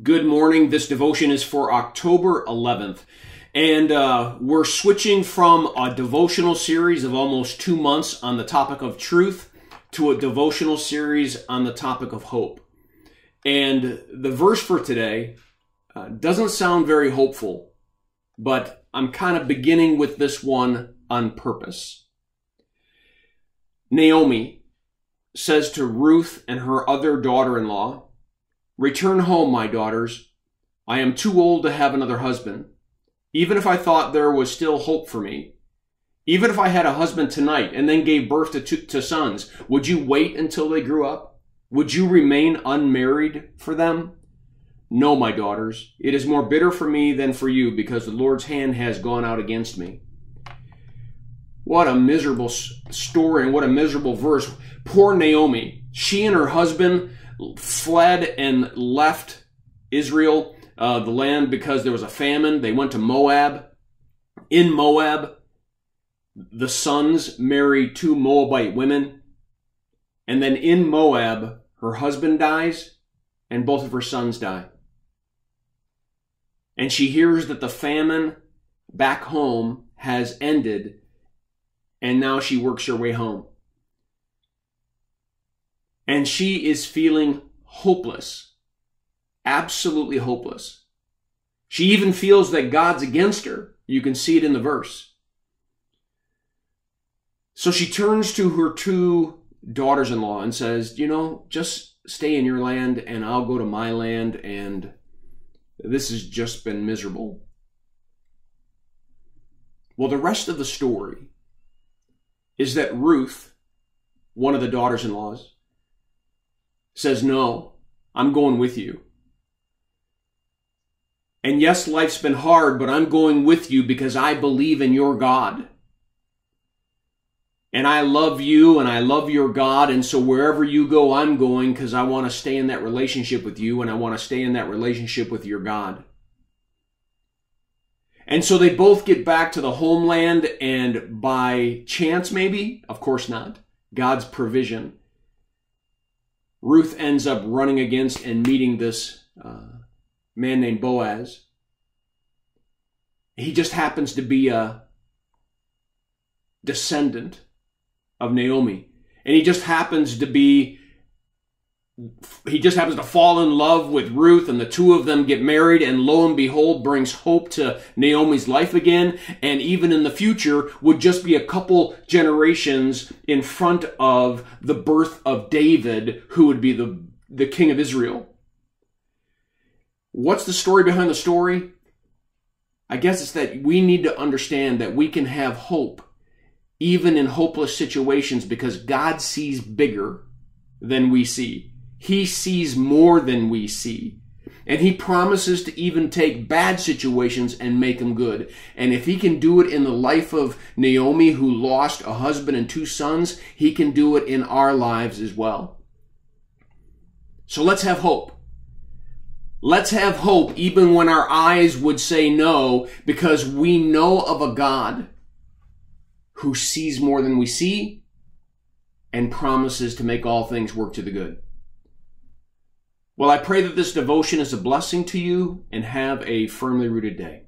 Good morning. This devotion is for October 11th. And we're switching from a devotional series of almost 2 months on the topic of truth to a devotional series on the topic of hope. And the verse for today doesn't sound very hopeful, but I'm kind of beginning with this one on purpose. Naomi says to Ruth and her other daughter-in-law, "Return home, my daughters. I am too old to have another husband. Even if I thought there was still hope for me, even if I had a husband tonight and then gave birth to sons, would you wait until they grew up? Would you remain unmarried for them? No, my daughters, it is more bitter for me than for you because the Lord's hand has gone out against me." What a miserable story and what a miserable verse. Poor Naomi. She and her husband fled and left Israel, the land, because there was a famine. They went to Moab. In Moab, the sons marry 2 Moabite women. And then in Moab, her husband dies and both of her sons die. And she hears that the famine back home has ended, and now she works her way home. And she is feeling hopeless, absolutely hopeless. She even feels that God's against her. You can see it in the verse. So she turns to her 2 daughters-in-law and says, just stay in your land and I'll go to my land, and this has just been miserable. Well, the rest of the story is that Ruth, one of the daughters-in-laws, says, "No, I'm going with you. And yes, life's been hard, but I'm going with you because I believe in your God. And I love you and I love your God, and so wherever you go, I'm going because I want to stay in that relationship with you and I want to stay in that relationship with your God." And so they both get back to the homeland, and by chance maybe, of course not, God's provision, Ruth ends up running against and meeting this man named Boaz. He just happens to be a descendant of Naomi. And he just happens to fall in love with Ruth, and the 2 of them get married, and lo and behold, brings hope to Naomi's life again, and even in the future would just be a couple generations in front of the birth of David, who would be the king of Israel. What's the story behind the story? I guess it's that we need to understand that we can have hope even in hopeless situations because God sees bigger than we see. He sees more than we see. And he promises to even take bad situations and make them good. And if he can do it in the life of Naomi, who lost a husband and 2 sons, he can do it in our lives as well. So let's have hope. Let's have hope even when our eyes would say no, because we know of a God who sees more than we see and promises to make all things work to the good. Well, I pray that this devotion is a blessing to you, and have a firmly rooted day.